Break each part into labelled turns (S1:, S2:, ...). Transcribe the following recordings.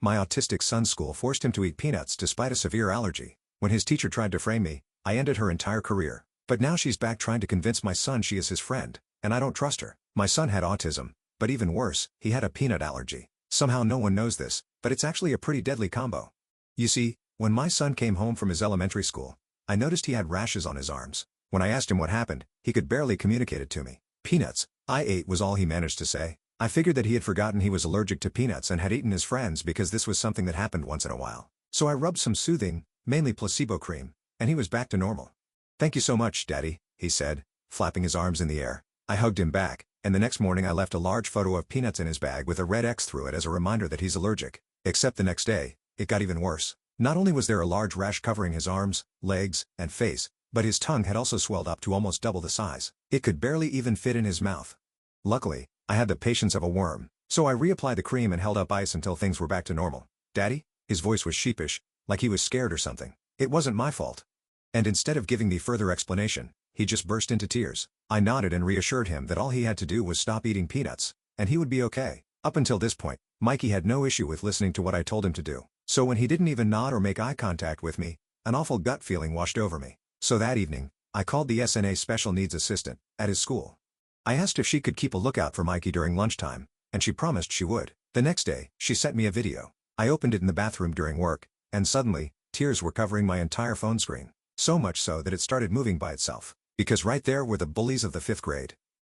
S1: My autistic son's school forced him to eat peanuts despite a severe allergy. When his teacher tried to frame me, I ended her entire career. But now she's back trying to convince my son she is his friend, and I don't trust her. My son had autism, but even worse, he had a peanut allergy. Somehow no one knows this, but it's actually a pretty deadly combo. You see, when my son came home from his elementary school, I noticed he had rashes on his arms. When I asked him what happened, he could barely communicate it to me. Peanuts, I ate was all he managed to say. I figured that he had forgotten he was allergic to peanuts and had eaten his friends because this was something that happened once in a while. So I rubbed some soothing, mainly placebo cream, and he was back to normal. "Thank you so much, Daddy," he said, flapping his arms in the air. I hugged him back, and the next morning I left a large photo of peanuts in his bag with a red X through it as a reminder that he's allergic. Except the next day, it got even worse. Not only was there a large rash covering his arms, legs, and face, but his tongue had also swelled up to almost double the size. It could barely even fit in his mouth. Luckily, I had the patience of a worm, so I reapplied the cream and held up ice until things were back to normal. "Daddy?" His voice was sheepish, like he was scared or something. It wasn't my fault. And instead of giving me further explanation, he just burst into tears. I nodded and reassured him that all he had to do was stop eating peanuts, and he would be okay. Up until this point, Mikey had no issue with listening to what I told him to do. So when he didn't even nod or make eye contact with me, an awful gut feeling washed over me. So that evening, I called the SNA special needs assistant at his school. I asked if she could keep a lookout for Mikey during lunchtime, and she promised she would. The next day, she sent me a video. I opened it in the bathroom during work, and suddenly, tears were covering my entire phone screen. So much so that it started moving by itself. Because right there were the bullies of the 5th grade.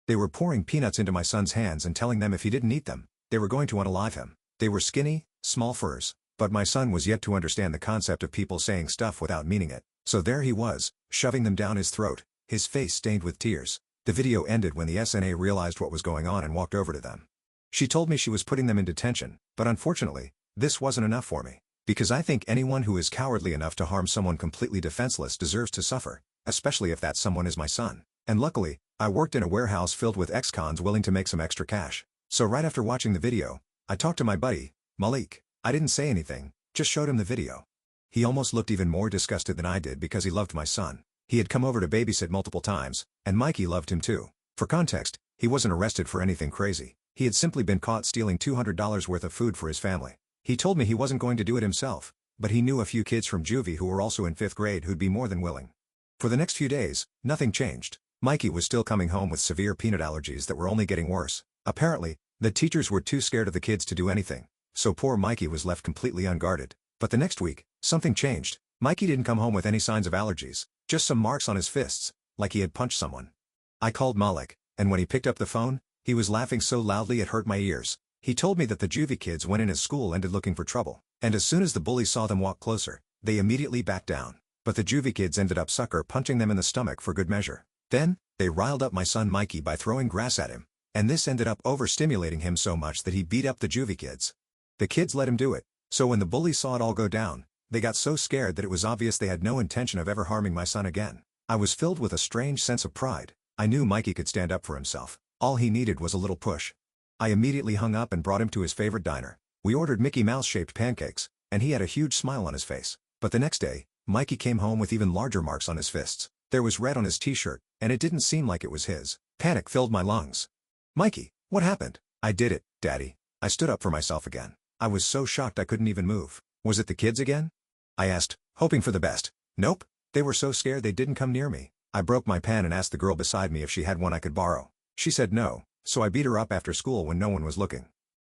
S1: They were pouring peanuts into my son's hands and telling them if he didn't eat them, they were going to unalive him. They were skinny, small furs, but my son was yet to understand the concept of people saying stuff without meaning it. So there he was, shoving them down his throat, his face stained with tears. The video ended when the SNA realized what was going on and walked over to them. She told me she was putting them in detention, but unfortunately, this wasn't enough for me. Because I think anyone who is cowardly enough to harm someone completely defenseless deserves to suffer, especially if that someone is my son. And luckily, I worked in a warehouse filled with ex-cons willing to make some extra cash. So right after watching the video, I talked to my buddy, Malik. I didn't say anything, just showed him the video. He almost looked even more disgusted than I did because he loved my son. He had come over to babysit multiple times, and Mikey loved him too. For context, he wasn't arrested for anything crazy. He had simply been caught stealing $200 worth of food for his family. He told me he wasn't going to do it himself, but he knew a few kids from juvie who were also in 5th grade who'd be more than willing. For the next few days, nothing changed. Mikey was still coming home with severe peanut allergies that were only getting worse. Apparently, the teachers were too scared of the kids to do anything, so poor Mikey was left completely unguarded. But the next week, something changed. Mikey didn't come home with any signs of allergies, just some marks on his fists, like he had punched someone. I called Malik, and when he picked up the phone, he was laughing so loudly it hurt my ears. He told me that the juvie kids went in his school and ended looking for trouble, and as soon as the bullies saw them walk closer, they immediately backed down. But the juvie kids ended up sucker punching them in the stomach for good measure. Then, they riled up my son Mikey by throwing grass at him, and this ended up overstimulating him so much that he beat up the juvie kids. The kids let him do it, so when the bullies saw it all go down, they got so scared that it was obvious they had no intention of ever harming my son again. I was filled with a strange sense of pride. I knew Mikey could stand up for himself. All he needed was a little push. I immediately hung up and brought him to his favorite diner. We ordered Mickey Mouse-shaped pancakes, and he had a huge smile on his face. But the next day, Mikey came home with even larger marks on his fists. There was red on his t-shirt, and it didn't seem like it was his. Panic filled my lungs. "Mikey, what happened?" "I did it, Daddy." I stood up for myself again. I was so shocked I couldn't even move. "Was it the kids again?" I asked, hoping for the best. "Nope. They were so scared they didn't come near me." I broke my pen and asked the girl beside me if she had one I could borrow. She said no, so I beat her up after school when no one was looking.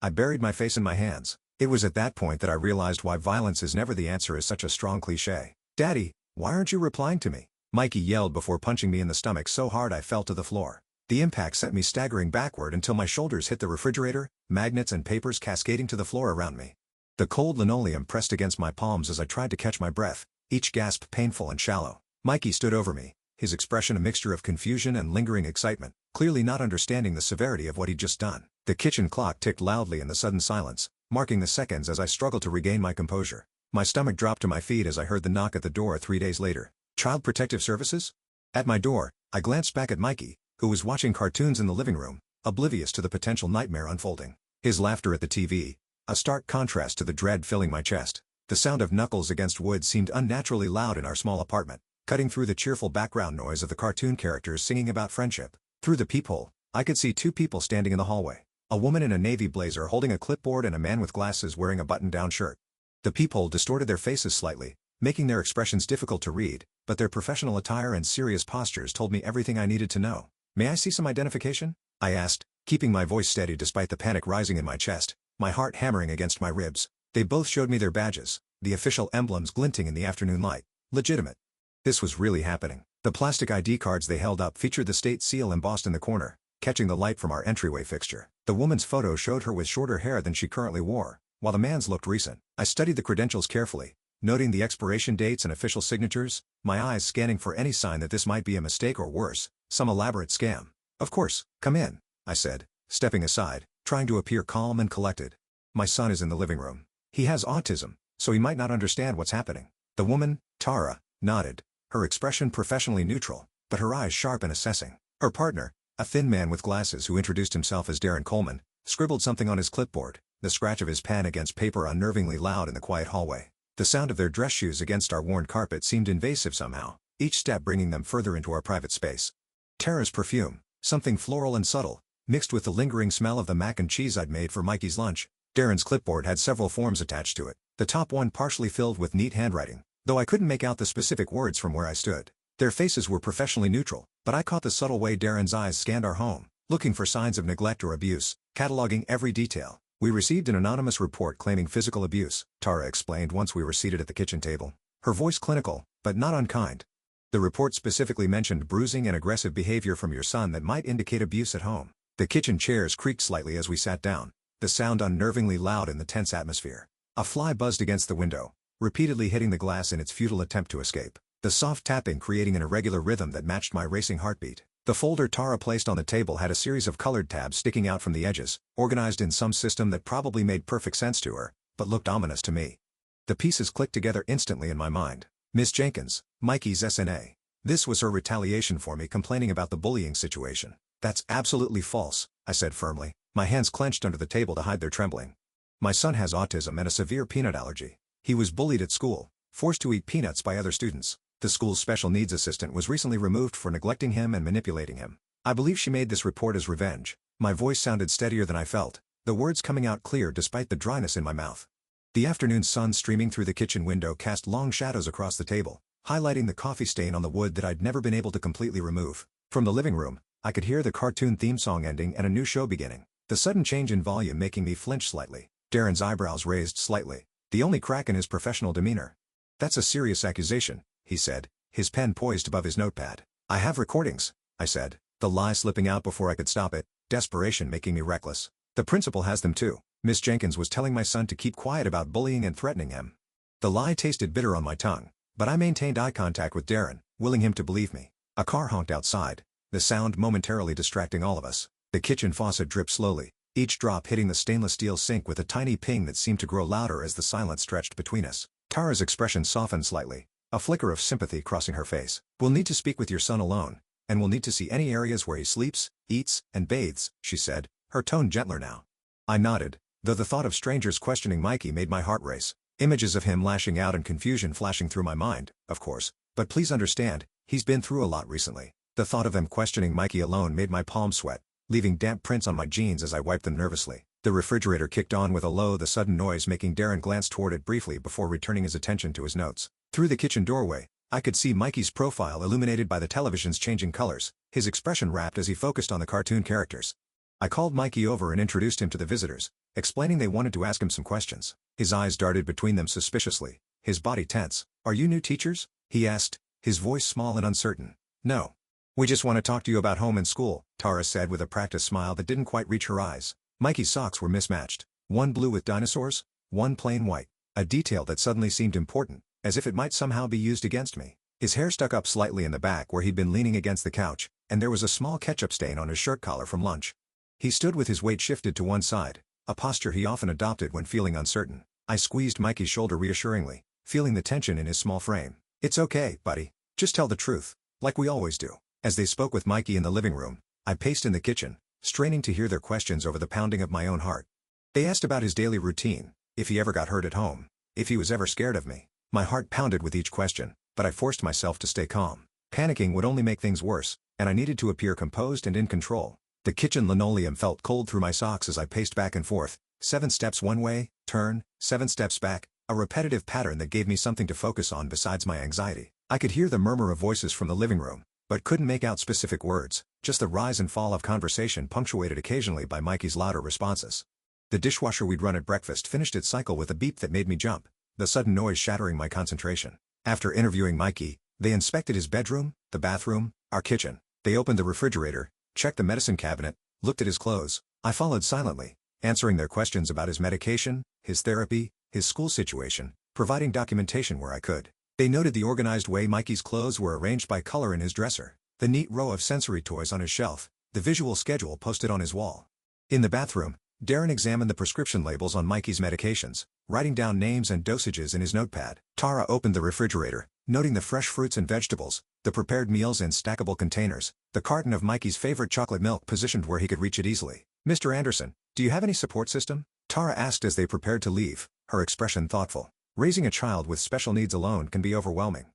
S1: I buried my face in my hands. It was at that point that I realized why violence is never the answer is such a strong cliché. "Daddy, why aren't you replying to me?" Mikey yelled before punching me in the stomach so hard I fell to the floor. The impact sent me staggering backward until my shoulders hit the refrigerator, magnets and papers cascading to the floor around me. The cold linoleum pressed against my palms as I tried to catch my breath, each gasp painful and shallow. Mikey stood over me, his expression a mixture of confusion and lingering excitement, clearly not understanding the severity of what he'd just done. The kitchen clock ticked loudly in the sudden silence, marking the seconds as I struggled to regain my composure. My stomach dropped to my feet as I heard the knock at the door 3 days later. "Child Protective Services?" At my door, I glanced back at Mikey, who was watching cartoons in the living room, oblivious to the potential nightmare unfolding. His laughter at the TV, a stark contrast to the dread filling my chest. The sound of knuckles against wood seemed unnaturally loud in our small apartment, cutting through the cheerful background noise of the cartoon characters singing about friendship. Through the peephole, I could see 2 people standing in the hallway. A woman in a navy blazer holding a clipboard and a man with glasses wearing a button-down shirt. The peephole distorted their faces slightly, making their expressions difficult to read, but their professional attire and serious postures told me everything I needed to know. "May I see some identification?" I asked, keeping my voice steady despite the panic rising in my chest, my heart hammering against my ribs. They both showed me their badges, the official emblems glinting in the afternoon light. Legitimate. This was really happening. The plastic ID cards they held up featured the state seal embossed in the corner, catching the light from our entryway fixture. The woman's photo showed her with shorter hair than she currently wore, while the man's looked recent. I studied the credentials carefully, noting the expiration dates and official signatures, my eyes scanning for any sign that this might be a mistake or worse, some elaborate scam. "Of course, come in," I said, stepping aside, trying to appear calm and collected. "My son is in the living room. He has autism, so he might not understand what's happening." The woman, Tara, nodded, her expression professionally neutral, but her eyes sharp and assessing. Her partner, a thin man with glasses who introduced himself as Darren Coleman, scribbled something on his clipboard, the scratch of his pen against paper unnervingly loud in the quiet hallway. The sound of their dress shoes against our worn carpet seemed invasive somehow, each step bringing them further into our private space. Tara's perfume, something floral and subtle, mixed with the lingering smell of the mac and cheese I'd made for Mikey's lunch. Darren's clipboard had several forms attached to it, the top one partially filled with neat handwriting, though I couldn't make out the specific words from where I stood. Their faces were professionally neutral, but I caught the subtle way Darren's eyes scanned our home, looking for signs of neglect or abuse, cataloging every detail. "We received an anonymous report claiming physical abuse," Tara explained once we were seated at the kitchen table, her voice clinical, but not unkind. "The report specifically mentioned bruising and aggressive behavior from your son that might indicate abuse at home." The kitchen chairs creaked slightly as we sat down, the sound unnervingly loud in the tense atmosphere. A fly buzzed against the window, repeatedly hitting the glass in its futile attempt to escape, the soft tapping creating an irregular rhythm that matched my racing heartbeat. The folder Tara placed on the table had a series of colored tabs sticking out from the edges, organized in some system that probably made perfect sense to her, but looked ominous to me. The pieces clicked together instantly in my mind. Miss Jenkins, Mikey's SNA. This was her retaliation for me complaining about the bullying situation. "That's absolutely false," I said firmly, my hands clenched under the table to hide their trembling. "My son has autism and a severe peanut allergy. He was bullied at school, forced to eat peanuts by other students. The school's special needs assistant was recently removed for neglecting him and manipulating him. I believe she made this report as revenge." My voice sounded steadier than I felt, the words coming out clear despite the dryness in my mouth. The afternoon sun streaming through the kitchen window cast long shadows across the table, highlighting the coffee stain on the wood that I'd never been able to completely remove. From the living room, I could hear the cartoon theme song ending and a new show beginning, the sudden change in volume making me flinch slightly. Darren's eyebrows raised slightly, the only crack in his professional demeanor. "That's a serious accusation," he said, his pen poised above his notepad. "I have recordings," I said, the lie slipping out before I could stop it, desperation making me reckless. "The principal has them too. Miss Jenkins was telling my son to keep quiet about bullying and threatening him." The lie tasted bitter on my tongue, but I maintained eye contact with Darren, willing him to believe me. A car honked outside, the sound momentarily distracting all of us. The kitchen faucet dripped slowly, each drop hitting the stainless steel sink with a tiny ping that seemed to grow louder as the silence stretched between us. Tara's expression softened slightly, a flicker of sympathy crossing her face. "We'll need to speak with your son alone, and we'll need to see any areas where he sleeps, eats, and bathes," she said, her tone gentler now. I nodded, though the thought of strangers questioning Mikey made my heart race. Images of him lashing out and confusion flashing through my mind, of course, but please understand, he's been through a lot recently. The thought of them questioning Mikey alone made my palms sweat, leaving damp prints on my jeans as I wiped them nervously. The refrigerator kicked on with a low, the sudden noise making Darren glance toward it briefly before returning his attention to his notes. Through the kitchen doorway, I could see Mikey's profile illuminated by the television's changing colors, his expression rapt as he focused on the cartoon characters. I called Mikey over and introduced him to the visitors, explaining they wanted to ask him some questions. His eyes darted between them suspiciously, his body tense. "Are you new teachers?" he asked, his voice small and uncertain. "No. We just want to talk to you about home and school," Tara said with a practiced smile that didn't quite reach her eyes. Mikey's socks were mismatched, one blue with dinosaurs, one plain white, a detail that suddenly seemed important, as if it might somehow be used against me. His hair stuck up slightly in the back where he'd been leaning against the couch, and there was a small ketchup stain on his shirt collar from lunch. He stood with his weight shifted to one side, a posture he often adopted when feeling uncertain. I squeezed Mikey's shoulder reassuringly, feeling the tension in his small frame. "It's okay, buddy. Just tell the truth, like we always do." As they spoke with Mikey in the living room, I paced in the kitchen, straining to hear their questions over the pounding of my own heart. They asked about his daily routine, if he ever got hurt at home, if he was ever scared of me. My heart pounded with each question, but I forced myself to stay calm. Panicking would only make things worse, and I needed to appear composed and in control. The kitchen linoleum felt cold through my socks as I paced back and forth, 7 steps one way, turn, 7 steps back, a repetitive pattern that gave me something to focus on besides my anxiety. I could hear the murmur of voices from the living room, but couldn't make out specific words, just the rise and fall of conversation punctuated occasionally by Mikey's louder responses. The dishwasher we'd run at breakfast finished its cycle with a beep that made me jump, the sudden noise shattering my concentration. After interviewing Mikey, they inspected his bedroom, the bathroom, our kitchen. They opened the refrigerator, checked the medicine cabinet, looked at his clothes. I followed silently, answering their questions about his medication, his therapy, his school situation, providing documentation where I could. They noted the organized way Mikey's clothes were arranged by color in his dresser, the neat row of sensory toys on his shelf, the visual schedule posted on his wall. In the bathroom, Darren examined the prescription labels on Mikey's medications, writing down names and dosages in his notepad. Tara opened the refrigerator, noting the fresh fruits and vegetables, the prepared meals in stackable containers, the carton of Mikey's favorite chocolate milk positioned where he could reach it easily. "Mr. Anderson, do you have any support system?" Tara asked as they prepared to leave, her expression thoughtful. Raising a child with special needs alone can be overwhelming.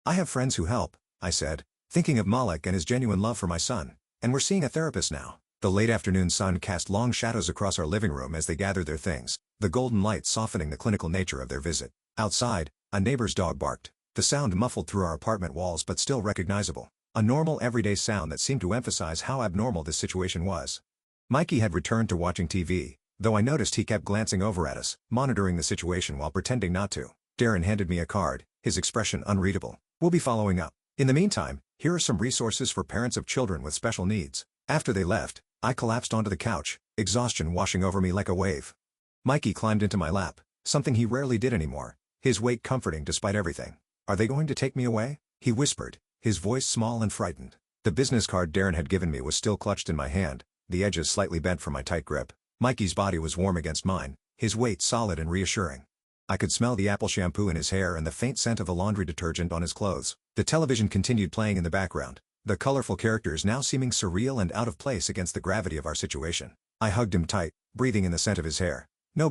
S1: "I have friends who help," I said, thinking of Malik and his genuine love for my son, "and we're seeing a therapist now." The late afternoon sun cast long shadows across our living room as they gathered their things, the golden light softening the clinical nature of their visit. Outside, a neighbor's dog barked, the sound muffled through our apartment walls but still recognizable, a normal everyday sound that seemed to emphasize how abnormal this situation was. Mikey had returned to watching TV, though I noticed he kept glancing over at us, monitoring the situation while pretending not to. Darren handed me a card, his expression unreadable. "We'll be following up. In the meantime, here are some resources for parents of children with special needs." After they left, I collapsed onto the couch, exhaustion washing over me like a wave. Mikey climbed into my lap, something he rarely did anymore, his weight comforting despite everything. "Are they going to take me away?" he whispered, his voice small and frightened. The business card Darren had given me was still clutched in my hand, the edges slightly bent from my tight grip. Mikey's body was warm against mine, his weight solid and reassuring. I could smell the apple shampoo in his hair and the faint scent of the laundry detergent on his clothes. The television continued playing in the background, the colorful characters now seeming surreal and out of place against the gravity of our situation. I hugged him tight, breathing in the scent of his hair. No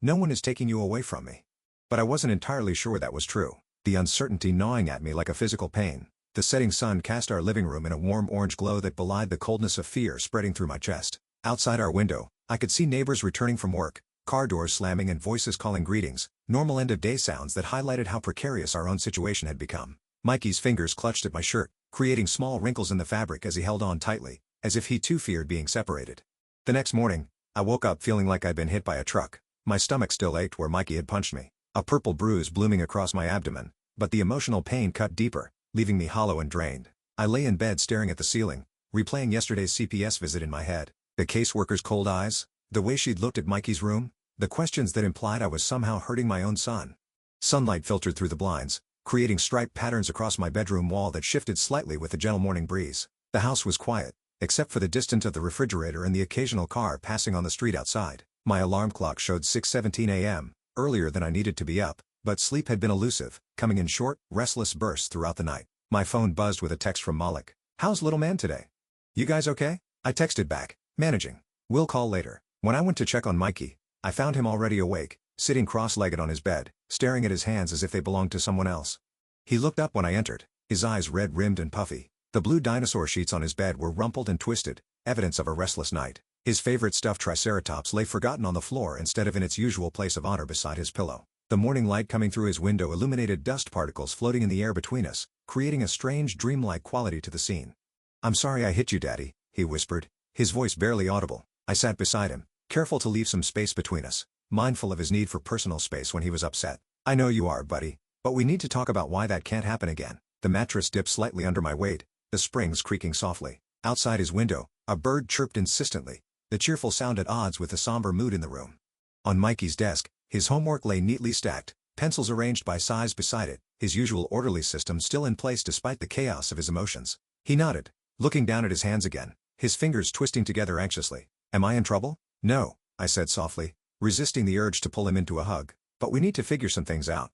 S1: one is taking you away from me. But I wasn't entirely sure that was true, the uncertainty gnawing at me like a physical pain. The setting sun cast our living room in a warm orange glow that belied the coldness of fear spreading through my chest. Outside our window, I could see neighbors returning from work, car doors slamming and voices calling greetings, normal end-of-day sounds that highlighted how precarious our own situation had become. Mikey's fingers clutched at my shirt, creating small wrinkles in the fabric as he held on tightly, as if he too feared being separated. The next morning, I woke up feeling like I'd been hit by a truck. My stomach still ached where Mikey had punched me, a purple bruise blooming across my abdomen, but the emotional pain cut deeper, leaving me hollow and drained. I lay in bed staring at the ceiling, replaying yesterday's CPS visit in my head. The caseworker's cold eyes, the way she'd looked at Mikey's room, the questions that implied I was somehow hurting my own son. Sunlight filtered through the blinds, creating striped patterns across my bedroom wall that shifted slightly with the gentle morning breeze. The house was quiet, except for the distance of the refrigerator and the occasional car passing on the street outside. My alarm clock showed 6:17 a.m., earlier than I needed to be up, but sleep had been elusive, coming in short, restless bursts throughout the night. My phone buzzed with a text from Malik. "How's little man today? You guys okay?" I texted back, "Managing. We'll call later." When I went to check on Mikey, I found him already awake, sitting cross-legged on his bed, staring at his hands as if they belonged to someone else. He looked up when I entered, his eyes red-rimmed and puffy. The blue dinosaur sheets on his bed were rumpled and twisted, evidence of a restless night. His favorite stuffed triceratops lay forgotten on the floor instead of in its usual place of honor beside his pillow. The morning light coming through his window illuminated dust particles floating in the air between us, creating a strange dreamlike quality to the scene. "I'm sorry I hit you, Daddy," he whispered, his voice barely audible. I sat beside him, careful to leave some space between us, mindful of his need for personal space when he was upset. "I know you are, buddy, but we need to talk about why that can't happen again." The mattress dipped slightly under my weight, the springs creaking softly. Outside his window, a bird chirped insistently, the cheerful sound at odds with the somber mood in the room. On Mikey's desk, his homework lay neatly stacked, pencils arranged by size beside it, his usual orderly system still in place despite the chaos of his emotions. He nodded, looking down at his hands again, his fingers twisting together anxiously. "Am I in trouble?" "No," I said softly, resisting the urge to pull him into a hug. "But we need to figure some things out.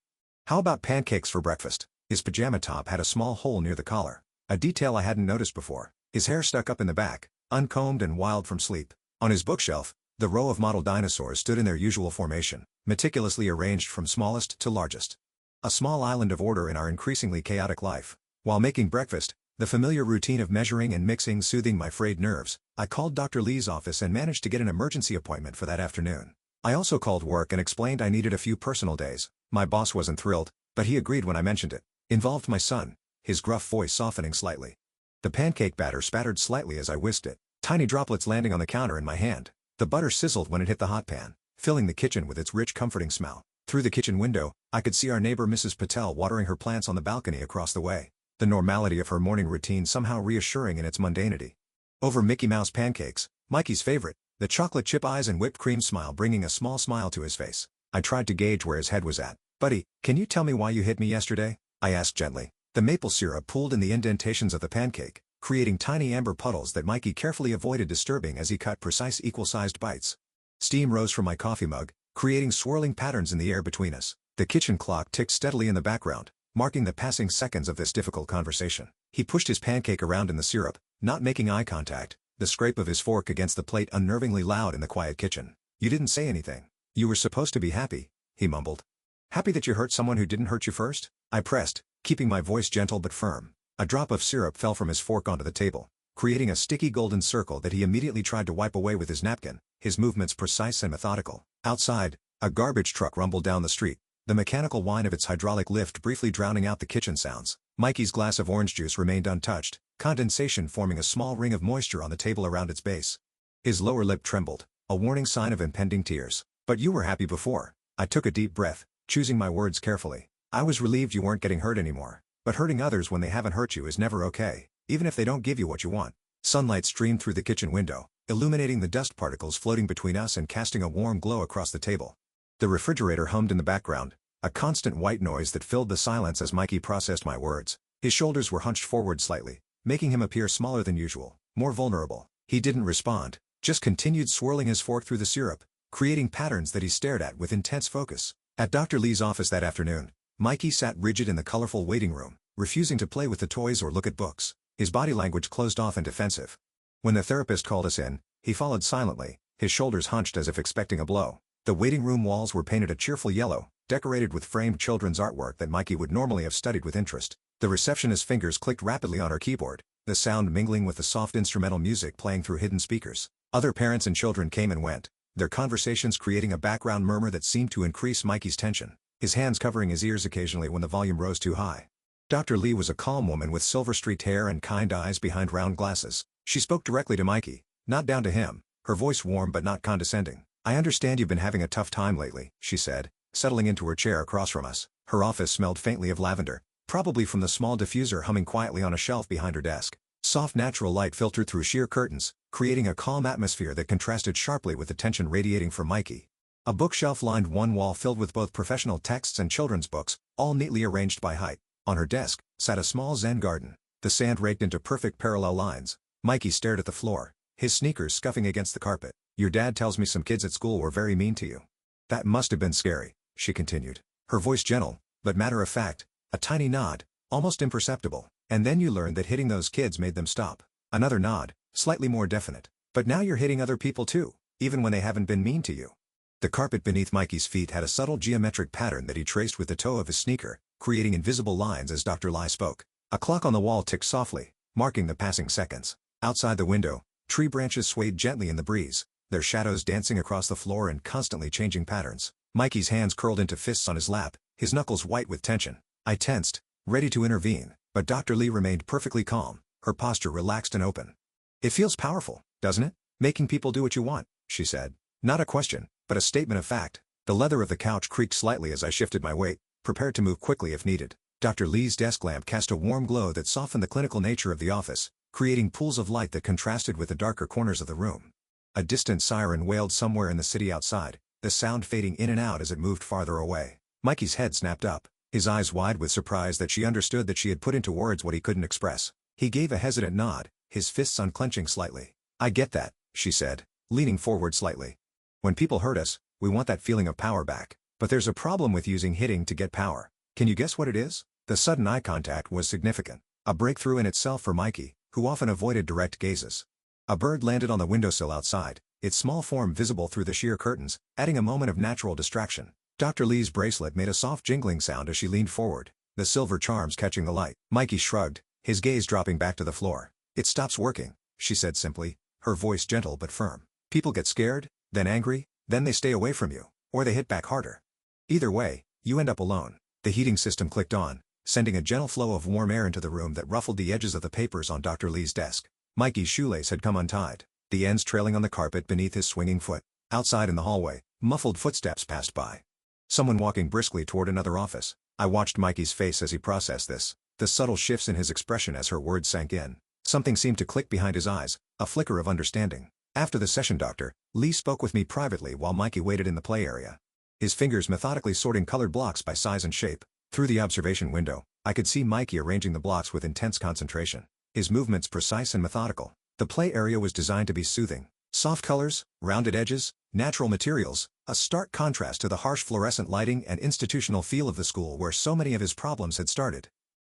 S1: How about pancakes for breakfast?" His pajama top had a small hole near the collar, a detail I hadn't noticed before. His hair stuck up in the back, uncombed and wild from sleep. On his bookshelf, the row of model dinosaurs stood in their usual formation, meticulously arranged from smallest to largest. A small island of order in our increasingly chaotic life. While making breakfast, The familiar routine of measuring and mixing soothing my frayed nerves. I called Dr. Lee's office and managed to get an emergency appointment for that afternoon. I also called work and explained I needed a few personal days. My boss wasn't thrilled, but he agreed when I mentioned it. Involved my son, his gruff voice softening slightly. The pancake batter spattered slightly as I whisked it, tiny droplets landing on the counter in my hand. The butter sizzled when it hit the hot pan, filling the kitchen with its rich comforting smell. Through the kitchen window, I could see our neighbor Mrs. Patel watering her plants on the balcony across the way. The normality of her morning routine somehow reassuring in its mundanity. Over Mickey Mouse pancakes, Mikey's favorite, the chocolate chip eyes and whipped cream smile bringing a small smile to his face. I tried to gauge where his head was at. "Buddy, can you tell me why you hit me yesterday?" I asked gently. The maple syrup pooled in the indentations of the pancake, creating tiny amber puddles that Mikey carefully avoided disturbing as he cut precise equal-sized bites. Steam rose from my coffee mug, creating swirling patterns in the air between us. The kitchen clock ticked steadily in the background, marking the passing seconds of this difficult conversation. He pushed his pancake around in the syrup, not making eye contact, the scrape of his fork against the plate unnervingly loud in the quiet kitchen. "You didn't say anything. You were supposed to be happy," he mumbled. "Happy that you hurt someone who didn't hurt you first?" I pressed, keeping my voice gentle but firm. A drop of syrup fell from his fork onto the table, creating a sticky golden circle that he immediately tried to wipe away with his napkin, his movements precise and methodical. Outside, a garbage truck rumbled down the street, the mechanical whine of its hydraulic lift briefly drowning out the kitchen sounds. Mikey's glass of orange juice remained untouched, condensation forming a small ring of moisture on the table around its base. His lower lip trembled, a warning sign of impending tears. "But you were happy before." I took a deep breath, choosing my words carefully. "I was relieved you weren't getting hurt anymore. But hurting others when they haven't hurt you is never okay, even if they don't give you what you want." Sunlight streamed through the kitchen window, illuminating the dust particles floating between us and casting a warm glow across the table. The refrigerator hummed in the background, a constant white noise that filled the silence as Mikey processed my words. His shoulders were hunched forward slightly, making him appear smaller than usual, more vulnerable. He didn't respond, just continued swirling his fork through the syrup, creating patterns that he stared at with intense focus. At Dr. Lee's office that afternoon, Mikey sat rigid in the colorful waiting room, refusing to play with the toys or look at books. His body language closed off and defensive. When the therapist called us in, he followed silently, his shoulders hunched as if expecting a blow. The waiting room walls were painted a cheerful yellow, decorated with framed children's artwork that Mikey would normally have studied with interest. The receptionist's fingers clicked rapidly on her keyboard, the sound mingling with the soft instrumental music playing through hidden speakers. Other parents and children came and went, their conversations creating a background murmur that seemed to increase Mikey's tension, his hands covering his ears occasionally when the volume rose too high. Dr. Lee was a calm woman with silver-streaked hair and kind eyes behind round glasses. She spoke directly to Mikey, not down to him, her voice warm but not condescending. "I understand you've been having a tough time lately," she said, settling into her chair across from us. Her office smelled faintly of lavender, probably from the small diffuser humming quietly on a shelf behind her desk. Soft natural light filtered through sheer curtains, creating a calm atmosphere that contrasted sharply with the tension radiating from Mikey. A bookshelf lined one wall filled with both professional texts and children's books, all neatly arranged by height. On her desk, sat a small Zen garden, the sand raked into perfect parallel lines. Mikey stared at the floor, his sneakers scuffing against the carpet. "Your dad tells me some kids at school were very mean to you. That must have been scary," she continued, her voice gentle, but matter of fact, a tiny nod, almost imperceptible. "And then you learned that hitting those kids made them stop." Another nod, slightly more definite. "But now you're hitting other people too, even when they haven't been mean to you." The carpet beneath Mikey's feet had a subtle geometric pattern that he traced with the toe of his sneaker, creating invisible lines as Dr. Lai spoke. A clock on the wall ticked softly, marking the passing seconds. Outside the window, tree branches swayed gently in the breeze, their shadows dancing across the floor in constantly changing patterns. Mikey's hands curled into fists on his lap, his knuckles white with tension. I tensed, ready to intervene, but Dr. Lee remained perfectly calm, her posture relaxed and open. "It feels powerful, doesn't it? Making people do what you want," she said. Not a question, but a statement of fact. The leather of the couch creaked slightly as I shifted my weight, prepared to move quickly if needed. Dr. Lee's desk lamp cast a warm glow that softened the clinical nature of the office, creating pools of light that contrasted with the darker corners of the room. A distant siren wailed somewhere in the city outside, the sound fading in and out as it moved farther away. Mikey's head snapped up, his eyes wide with surprise that she understood that she had put into words what he couldn't express. He gave a hesitant nod, his fists unclenching slightly. "I get that," she said, leaning forward slightly. "When people hurt us, we want that feeling of power back. But there's a problem with using hitting to get power. Can you guess what it is?" The sudden eye contact was significant, a breakthrough in itself for Mikey, who often avoided direct gazes. A bird landed on the windowsill outside, its small form visible through the sheer curtains, adding a moment of natural distraction. Dr. Lee's bracelet made a soft jingling sound as she leaned forward, the silver charms catching the light. Mikey shrugged, his gaze dropping back to the floor. "It stops working," she said simply, her voice gentle but firm. "People get scared, then angry, then they stay away from you, or they hit back harder. Either way, you end up alone." The heating system clicked on, sending a gentle flow of warm air into the room that ruffled the edges of the papers on Dr. Lee's desk. Mikey's shoelace had come untied, the ends trailing on the carpet beneath his swinging foot. Outside in the hallway, muffled footsteps passed by. Someone walking briskly toward another office. I watched Mikey's face as he processed this, the subtle shifts in his expression as her words sank in. Something seemed to click behind his eyes, a flicker of understanding. After the session, Dr. Lee spoke with me privately while Mikey waited in the play area. His fingers methodically sorting colored blocks by size and shape. Through the observation window, I could see Mikey arranging the blocks with intense concentration. His movements precise and methodical. The play area was designed to be soothing. Soft colors, rounded edges, natural materials, a stark contrast to the harsh fluorescent lighting and institutional feel of the school where so many of his problems had started.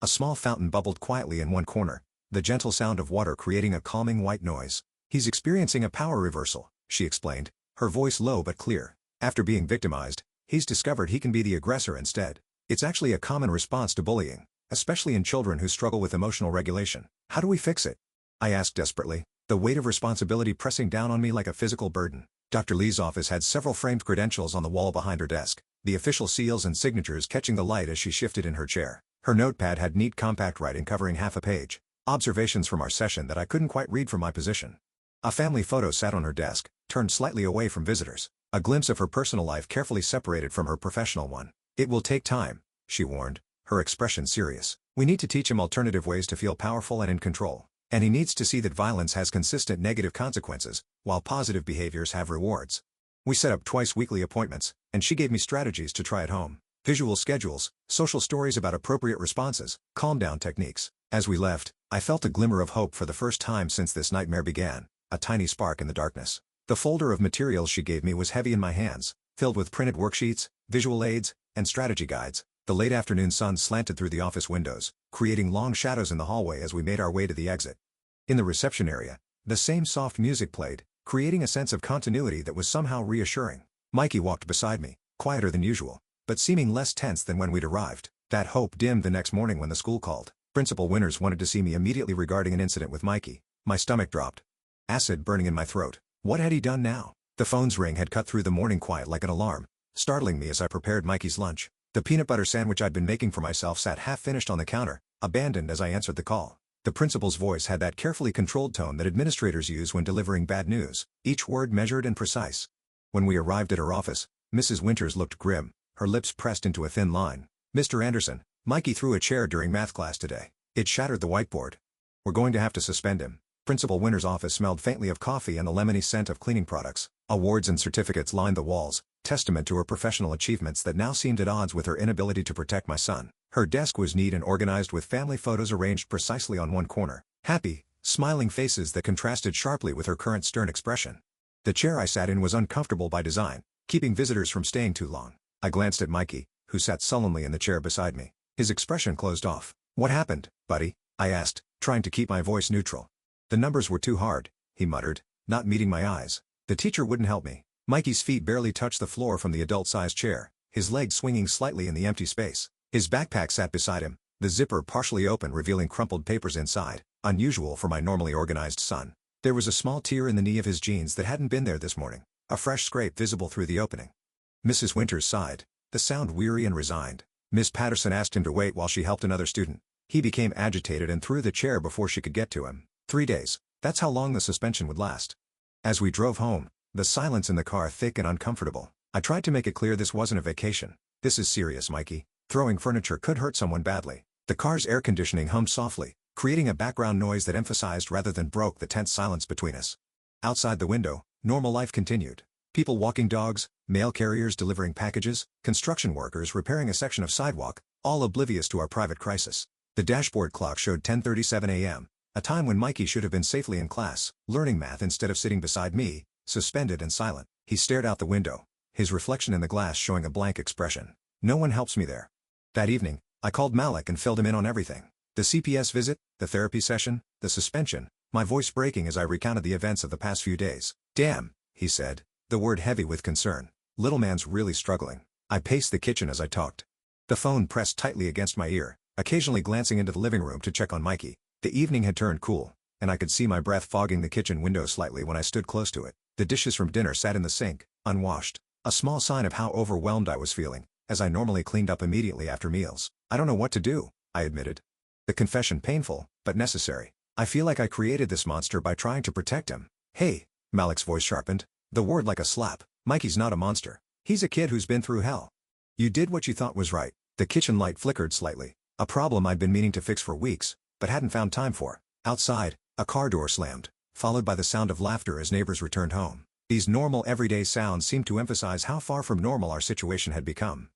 S1: A small fountain bubbled quietly in one corner, the gentle sound of water creating a calming white noise. "He's experiencing a power reversal," she explained, her voice low but clear. "After being victimized, he's discovered he can be the aggressor instead. It's actually a common response to bullying, especially in children who struggle with emotional regulation." "How do we fix it?" I asked desperately, the weight of responsibility pressing down on me like a physical burden. Dr. Lee's office had several framed credentials on the wall behind her desk, the official seals and signatures catching the light as she shifted in her chair. Her notepad had neat compact writing covering half a page, observations from our session that I couldn't quite read from my position. A family photo sat on her desk, turned slightly away from visitors, a glimpse of her personal life carefully separated from her professional one. "It will take time," she warned, her expression serious. "We need to teach him alternative ways to feel powerful and in control. And he needs to see that violence has consistent negative consequences, while positive behaviors have rewards." We set up twice-weekly appointments, and she gave me strategies to try at home. Visual schedules, social stories about appropriate responses, calm-down techniques. As we left, I felt a glimmer of hope for the first time since this nightmare began, a tiny spark in the darkness. The folder of materials she gave me was heavy in my hands, filled with printed worksheets, visual aids, and strategy guides. The late afternoon sun slanted through the office windows, creating long shadows in the hallway as we made our way to the exit. In the reception area, the same soft music played, creating a sense of continuity that was somehow reassuring. Mikey walked beside me, quieter than usual, but seeming less tense than when we'd arrived. That hope dimmed the next morning when the school called. Principal Winters wanted to see me immediately regarding an incident with Mikey. My stomach dropped. Acid burning in my throat. What had he done now? The phone's ring had cut through the morning quiet like an alarm, startling me as I prepared Mikey's lunch. The peanut butter sandwich I'd been making for myself sat half-finished on the counter, abandoned as I answered the call. The principal's voice had that carefully controlled tone that administrators use when delivering bad news, each word measured and precise. When we arrived at her office, Mrs. Winters looked grim, her lips pressed into a thin line. "Mr. Anderson, Mikey threw a chair during math class today. It shattered the whiteboard. We're going to have to suspend him." Principal Winters' office smelled faintly of coffee and the lemony scent of cleaning products. Awards and certificates lined the walls, testament to her professional achievements that now seemed at odds with her inability to protect my son. Her desk was neat and organized with family photos arranged precisely on one corner. Happy, smiling faces that contrasted sharply with her current stern expression. The chair I sat in was uncomfortable by design, keeping visitors from staying too long. I glanced at Mikey, who sat sullenly in the chair beside me. His expression closed off. "What happened, buddy?" I asked, trying to keep my voice neutral. "The numbers were too hard," he muttered, not meeting my eyes. "The teacher wouldn't help me." Mikey's feet barely touched the floor from the adult-sized chair, his legs swinging slightly in the empty space. His backpack sat beside him, the zipper partially open revealing crumpled papers inside, unusual for my normally organized son. There was a small tear in the knee of his jeans that hadn't been there this morning, a fresh scrape visible through the opening. Mrs. Winters sighed, the sound weary and resigned. Miss Patterson asked him to wait while she helped another student. He became agitated and threw the chair before she could get to him. 3 days. That's how long the suspension would last. As we drove home, the silence in the car thick and uncomfortable. I tried to make it clear this wasn't a vacation. "This is serious, Mikey. Throwing furniture could hurt someone badly." The car's air conditioning hummed softly, creating a background noise that emphasized rather than broke the tense silence between us. Outside the window, normal life continued. People walking dogs, mail carriers delivering packages, construction workers repairing a section of sidewalk, all oblivious to our private crisis. The dashboard clock showed 10:37 a.m., a time when Mikey should have been safely in class, learning math instead of sitting beside me, suspended and silent. He stared out the window, his reflection in the glass showing a blank expression. No one helps me there. That evening, I called Malik and filled him in on everything. The CPS visit, the therapy session, the suspension, my voice breaking as I recounted the events of the past few days. "Damn," he said, the word heavy with concern. "Little man's really struggling." I paced the kitchen as I talked. The phone pressed tightly against my ear, occasionally glancing into the living room to check on Mikey. The evening had turned cool, and I could see my breath fogging the kitchen window slightly when I stood close to it. The dishes from dinner sat in the sink, unwashed, a small sign of how overwhelmed I was feeling, as I normally cleaned up immediately after meals. I don't know what to do, I admitted. The confession painful, but necessary. I feel like I created this monster by trying to protect him. Hey, Malik's voice sharpened, the word like a slap. Mikey's not a monster. He's a kid who's been through hell. You did what you thought was right. The kitchen light flickered slightly, a problem I'd been meaning to fix for weeks, but hadn't found time for. Outside, a car door slammed, followed by the sound of laughter as neighbors returned home. These normal everyday sounds seemed to emphasize how far from normal our situation had become.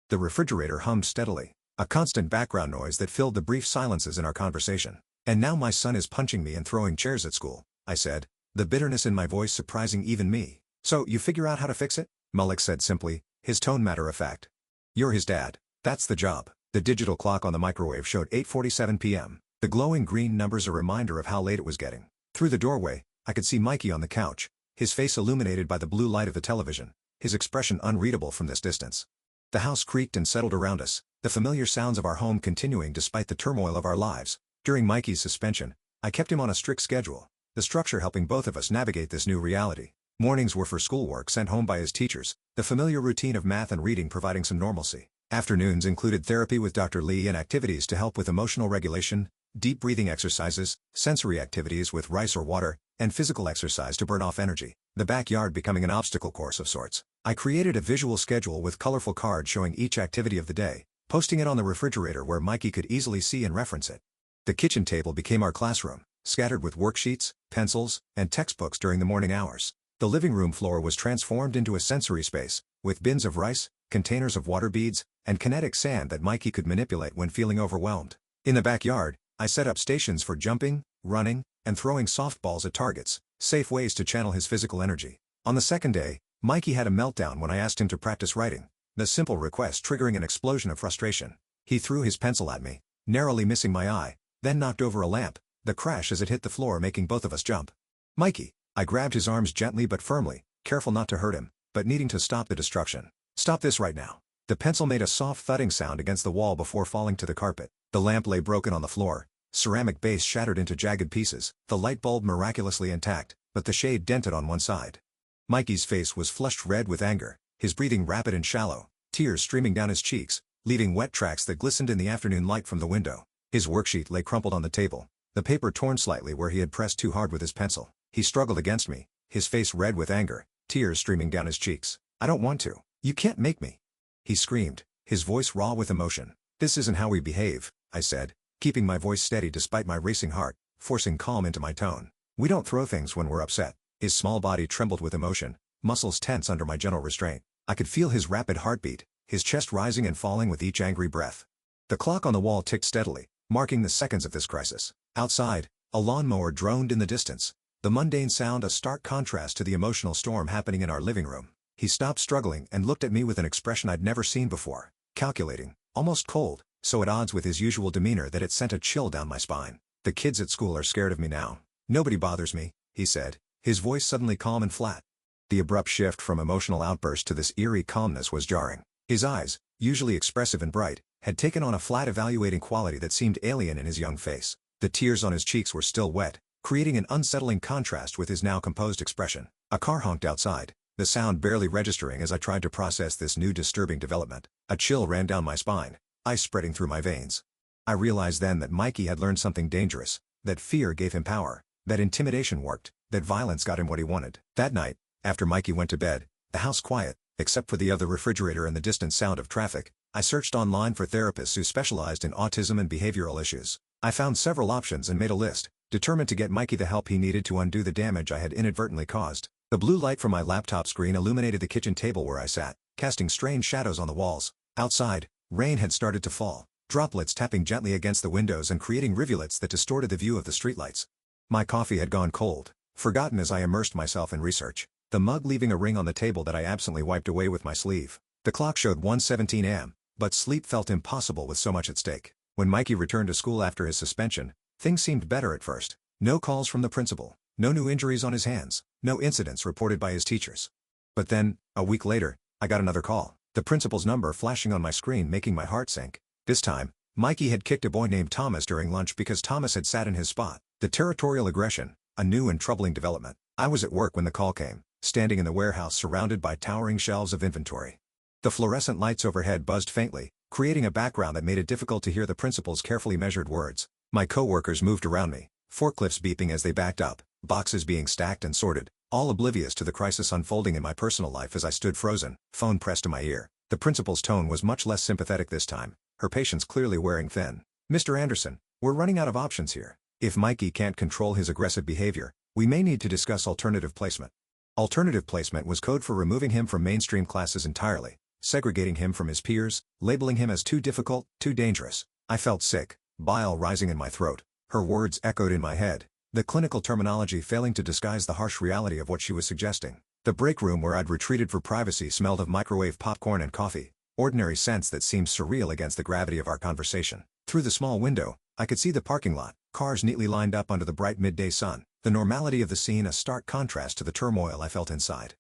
S1: The refrigerator hummed steadily, a constant background noise that filled the brief silences in our conversation. And now my son is punching me and throwing chairs at school, I said, the bitterness in my voice surprising even me. So you figure out how to fix it? Malik said simply, his tone matter-of-fact. You're his dad. That's the job. The digital clock on the microwave showed 8:47 p.m. The glowing green numbers a reminder of how late it was getting. Through the doorway, I could see Mikey on the couch, his face illuminated by the blue light of the television, his expression unreadable from this distance. The house creaked and settled around us, the familiar sounds of our home continuing despite the turmoil of our lives. During Mikey's suspension, I kept him on a strict schedule, the structure helping both of us navigate this new reality. Mornings were for schoolwork sent home by his teachers, the familiar routine of math and reading providing some normalcy. Afternoons included therapy with Dr. Lee and activities to help with emotional regulation, deep breathing exercises, sensory activities with rice or water, and physical exercise to burn off energy. The backyard becoming an obstacle course of sorts. I created a visual schedule with colorful cards showing each activity of the day, posting it on the refrigerator where Mikey could easily see and reference it. The kitchen table became our classroom, scattered with worksheets, pencils, and textbooks during the morning hours. The living room floor was transformed into a sensory space, with bins of rice, containers of water beads, and kinetic sand that Mikey could manipulate when feeling overwhelmed. In the backyard, I set up stations for jumping, running, and throwing softballs at targets, safe ways to channel his physical energy. On the second day, Mikey had a meltdown when I asked him to practice writing, the simple request triggering an explosion of frustration. He threw his pencil at me, narrowly missing my eye, then knocked over a lamp, the crash as it hit the floor making both of us jump. Mikey! I grabbed his arms gently but firmly, careful not to hurt him, but needing to stop the destruction. Stop this right now. The pencil made a soft thudding sound against the wall before falling to the carpet. The lamp lay broken on the floor, ceramic base shattered into jagged pieces, the light bulb miraculously intact, but the shade dented on one side. Mikey's face was flushed red with anger, his breathing rapid and shallow, tears streaming down his cheeks, leaving wet tracks that glistened in the afternoon light from the window. His worksheet lay crumpled on the table, the paper torn slightly where he had pressed too hard with his pencil. He struggled against me, his face red with anger, tears streaming down his cheeks. I don't want to. You can't make me. He screamed, his voice raw with emotion. This isn't how we behave, I said, keeping my voice steady despite my racing heart, forcing calm into my tone. We don't throw things when we're upset. His small body trembled with emotion, muscles tense under my gentle restraint. I could feel his rapid heartbeat, his chest rising and falling with each angry breath. The clock on the wall ticked steadily, marking the seconds of this crisis. Outside, a lawnmower droned in the distance, the mundane sound a stark contrast to the emotional storm happening in our living room. He stopped struggling and looked at me with an expression I'd never seen before, calculating, almost cold, so at odds with his usual demeanor that it sent a chill down my spine. The kids at school are scared of me now. Nobody bothers me, he said, his voice suddenly calm and flat. The abrupt shift from emotional outburst to this eerie calmness was jarring. His eyes, usually expressive and bright, had taken on a flat evaluating quality that seemed alien in his young face. The tears on his cheeks were still wet, creating an unsettling contrast with his now composed expression. A car honked outside, the sound barely registering as I tried to process this new disturbing development. A chill ran down my spine, ice spreading through my veins. I realized then that Mikey had learned something dangerous, that fear gave him power, that intimidation worked, that violence got him what he wanted. That night, after Mikey went to bed, the house quiet, except for the other refrigerator and the distant sound of traffic, I searched online for therapists who specialized in autism and behavioral issues. I found several options and made a list, determined to get Mikey the help he needed to undo the damage I had inadvertently caused. The blue light from my laptop screen illuminated the kitchen table where I sat, casting strange shadows on the walls. Outside, rain had started to fall, droplets tapping gently against the windows and creating rivulets that distorted the view of the streetlights. My coffee had gone cold, forgotten as I immersed myself in research, the mug leaving a ring on the table that I absently wiped away with my sleeve. The clock showed 1:17 a.m., but sleep felt impossible with so much at stake. When Mikey returned to school after his suspension, things seemed better at first. No calls from the principal, no new injuries on his hands, no incidents reported by his teachers. But then, a week later, I got another call, the principal's number flashing on my screen making my heart sink. This time, Mikey had kicked a boy named Thomas during lunch because Thomas had sat in his spot. The territorial aggression, a new and troubling development. I was at work when the call came, standing in the warehouse surrounded by towering shelves of inventory. The fluorescent lights overhead buzzed faintly, creating a background that made it difficult to hear the principal's carefully measured words. My co-workers moved around me, forklifts beeping as they backed up, boxes being stacked and sorted, all oblivious to the crisis unfolding in my personal life as I stood frozen, phone pressed to my ear. The principal's tone was much less sympathetic this time, her patience clearly wearing thin. "Mr. Anderson, we're running out of options here. If Mikey can't control his aggressive behavior, we may need to discuss alternative placement." Alternative placement was code for removing him from mainstream classes entirely, segregating him from his peers, labeling him as too difficult, too dangerous. I felt sick, bile rising in my throat. Her words echoed in my head, the clinical terminology failing to disguise the harsh reality of what she was suggesting. The break room where I'd retreated for privacy smelled of microwave popcorn and coffee, ordinary scents that seemed surreal against the gravity of our conversation. Through the small window, I could see the parking lot, cars neatly lined up under the bright midday sun, the normality of the scene a stark contrast to the turmoil I felt inside.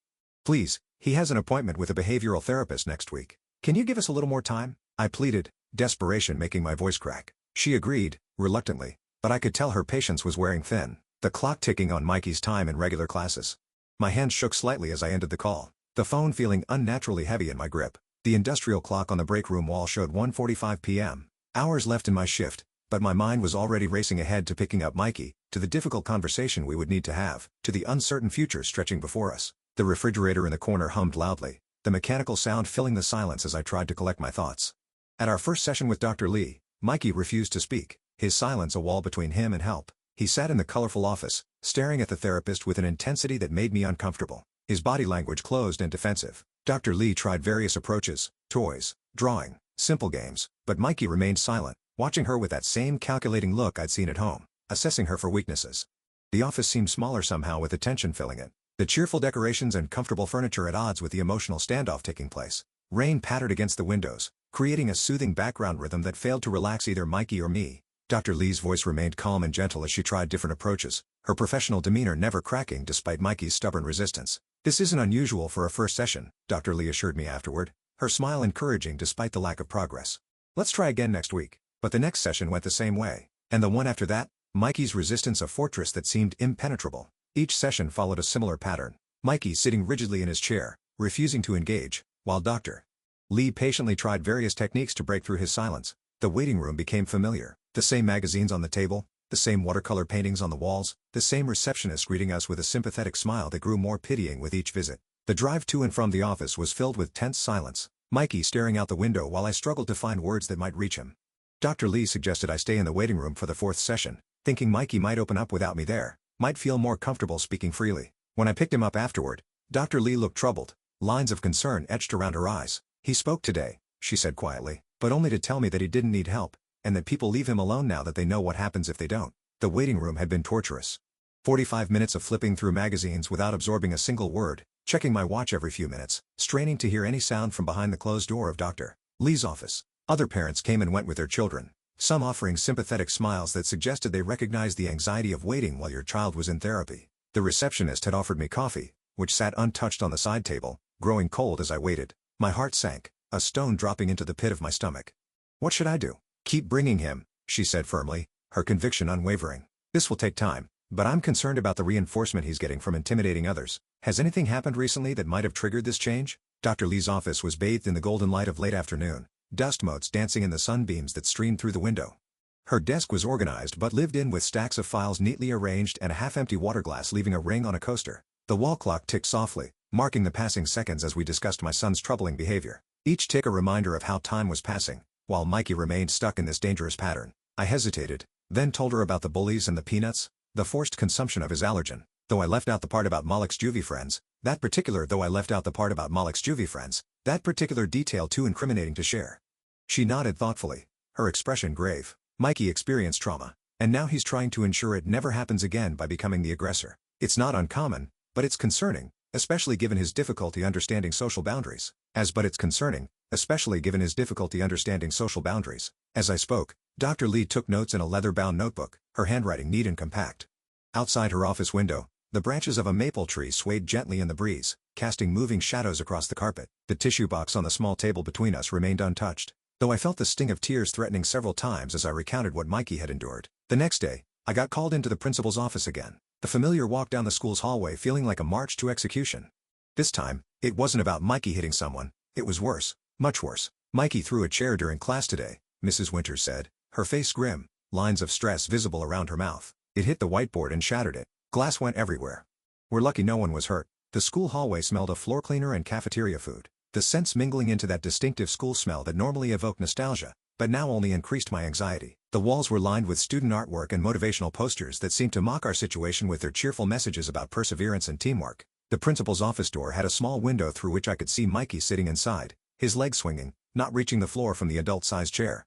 S1: "Please, he has an appointment with a behavioral therapist next week. Can you give us a little more time?" I pleaded, desperation making my voice crack. She agreed, reluctantly, but I could tell her patience was wearing thin, the clock ticking on Mikey's time in regular classes. My hand shook slightly as I ended the call, the phone feeling unnaturally heavy in my grip. The industrial clock on the break room wall showed 1:45 p.m. Hours left in my shift, but my mind was already racing ahead to picking up Mikey, to the difficult conversation we would need to have, to the uncertain future stretching before us. The refrigerator in the corner hummed loudly, the mechanical sound filling the silence as I tried to collect my thoughts. At our first session with Dr. Lee, Mikey refused to speak, his silence a wall between him and help. He sat in the colorful office, staring at the therapist with an intensity that made me uncomfortable, his body language closed and defensive. Dr. Lee tried various approaches, toys, drawing, simple games, but Mikey remained silent, watching her with that same calculating look I'd seen at home, assessing her for weaknesses. The office seemed smaller somehow with the tension filling it, the cheerful decorations and comfortable furniture at odds with the emotional standoff taking place. Rain pattered against the windows, creating a soothing background rhythm that failed to relax either Mikey or me. Dr. Lee's voice remained calm and gentle as she tried different approaches, her professional demeanor never cracking despite Mikey's stubborn resistance. "This isn't unusual for a first session," Dr. Lee assured me afterward, her smile encouraging despite the lack of progress. "Let's try again next week." But the next session went the same way, and the one after that, Mikey's resistance a fortress that seemed impenetrable. Each session followed a similar pattern, Mikey sitting rigidly in his chair, refusing to engage, while Dr. Lee patiently tried various techniques to break through his silence. The waiting room became familiar, the same magazines on the table, the same watercolor paintings on the walls, the same receptionist greeting us with a sympathetic smile that grew more pitying with each visit. The drive to and from the office was filled with tense silence, Mikey staring out the window while I struggled to find words that might reach him. Dr. Lee suggested I stay in the waiting room for the fourth session, thinking Mikey might open up without me there, might feel more comfortable speaking freely. When I picked him up afterward, Dr. Lee looked troubled, lines of concern etched around her eyes. "He spoke today," she said quietly, "but only to tell me that he didn't need help, and that people leave him alone now that they know what happens if they don't." The waiting room had been torturous. 45 minutes of flipping through magazines without absorbing a single word, checking my watch every few minutes, straining to hear any sound from behind the closed door of Dr. Lee's office. Other parents came and went with their children, some offering sympathetic smiles that suggested they recognized the anxiety of waiting while your child was in therapy. The receptionist had offered me coffee, which sat untouched on the side table, growing cold as I waited. My heart sank, a stone dropping into the pit of my stomach. "What should I do?" "Keep bringing him," she said firmly, her conviction unwavering. "This will take time, but I'm concerned about the reinforcement he's getting from intimidating others. Has anything happened recently that might have triggered this change?" Dr. Lee's office was bathed in the golden light of late afternoon, dust motes dancing in the sunbeams that streamed through the window. Her desk was organized but lived in with stacks of files neatly arranged and a half-empty water glass leaving a ring on a coaster. The wall clock ticked softly, marking the passing seconds as we discussed my son's troubling behavior. Each tick a reminder of how time was passing, while Mikey remained stuck in this dangerous pattern. I hesitated, then told her about the bullies and the peanuts, the forced consumption of his allergen, though I left out the part about Malek's juvie friends, that particular detail too incriminating to share. She nodded thoughtfully, her expression grave. "Mikey experienced trauma, and now he's trying to ensure it never happens again by becoming the aggressor. It's not uncommon, but it's concerning, especially given his difficulty understanding social boundaries. As I spoke, Dr. Lee took notes in a leather-bound notebook, her handwriting neat and compact. Outside her office window, the branches of a maple tree swayed gently in the breeze, casting moving shadows across the carpet. The tissue box on the small table between us remained untouched. though I felt the sting of tears threatening several times as I recounted what Mikey had endured. The next day, I got called into the principal's office again. The familiar walk down the school's hallway feeling like a march to execution. This time, it wasn't about Mikey hitting someone, it was worse, much worse. Mikey threw a chair during class today, Mrs. Winters said, her face grim, lines of stress visible around her mouth. It hit the whiteboard and shattered it. Glass went everywhere. We're lucky no one was hurt. The school hallway smelled of floor cleaner and cafeteria food. The scents mingling into that distinctive school smell that normally evoked nostalgia, but now only increased my anxiety. The walls were lined with student artwork and motivational posters that seemed to mock our situation with their cheerful messages about perseverance and teamwork. The principal's office door had a small window through which I could see Mikey sitting inside, his legs swinging, not reaching the floor from the adult-sized chair.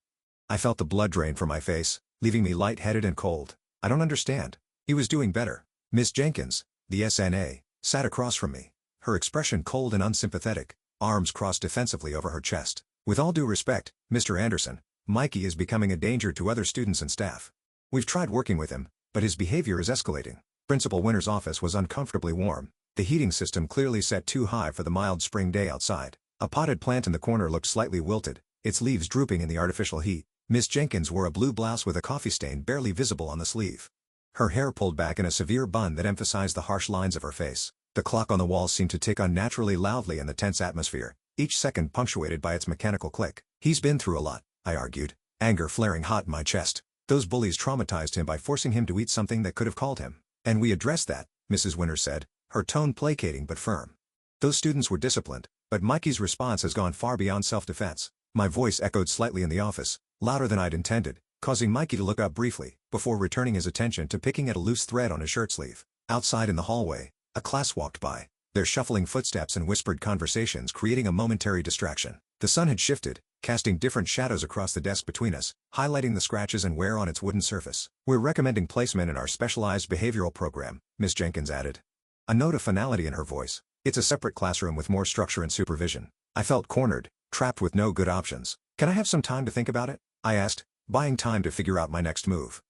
S1: I felt the blood drain from my face, leaving me lightheaded and cold. I don't understand. He was doing better. Miss Jenkins, the SNA, sat across from me, her expression cold and unsympathetic, arms crossed defensively over her chest. With all due respect, Mr. Anderson, Mikey is becoming a danger to other students and staff. We've tried working with him, but his behavior is escalating. Principal Winter's office was uncomfortably warm, the heating system clearly set too high for the mild spring day outside. A potted plant in the corner looked slightly wilted, its leaves drooping in the artificial heat. Miss Jenkins wore a blue blouse with a coffee stain barely visible on the sleeve. Her hair pulled back in a severe bun that emphasized the harsh lines of her face. The clock on the wall seemed to tick unnaturally loudly in the tense atmosphere, each second punctuated by its mechanical click. He's been through a lot, I argued, anger flaring hot in my chest. Those bullies traumatized him by forcing him to eat something that could have killed him. And we addressed that, Mrs. Winters said, her tone placating but firm. Those students were disciplined, but Mikey's response has gone far beyond self-defense. My voice echoed slightly in the office, louder than I'd intended, causing Mikey to look up briefly, before returning his attention to picking at a loose thread on his shirt sleeve. Outside in the hallway, a class walked by, their shuffling footsteps and whispered conversations creating a momentary distraction. The sun had shifted, casting different shadows across the desk between us, highlighting the scratches and wear on its wooden surface. We're recommending placement in our specialized behavioral program, Miss Jenkins added. A note of finality in her voice. It's a separate classroom with more structure and supervision. I felt cornered, trapped with no good options. Can I have some time to think about it? I asked, buying time to figure out my next move.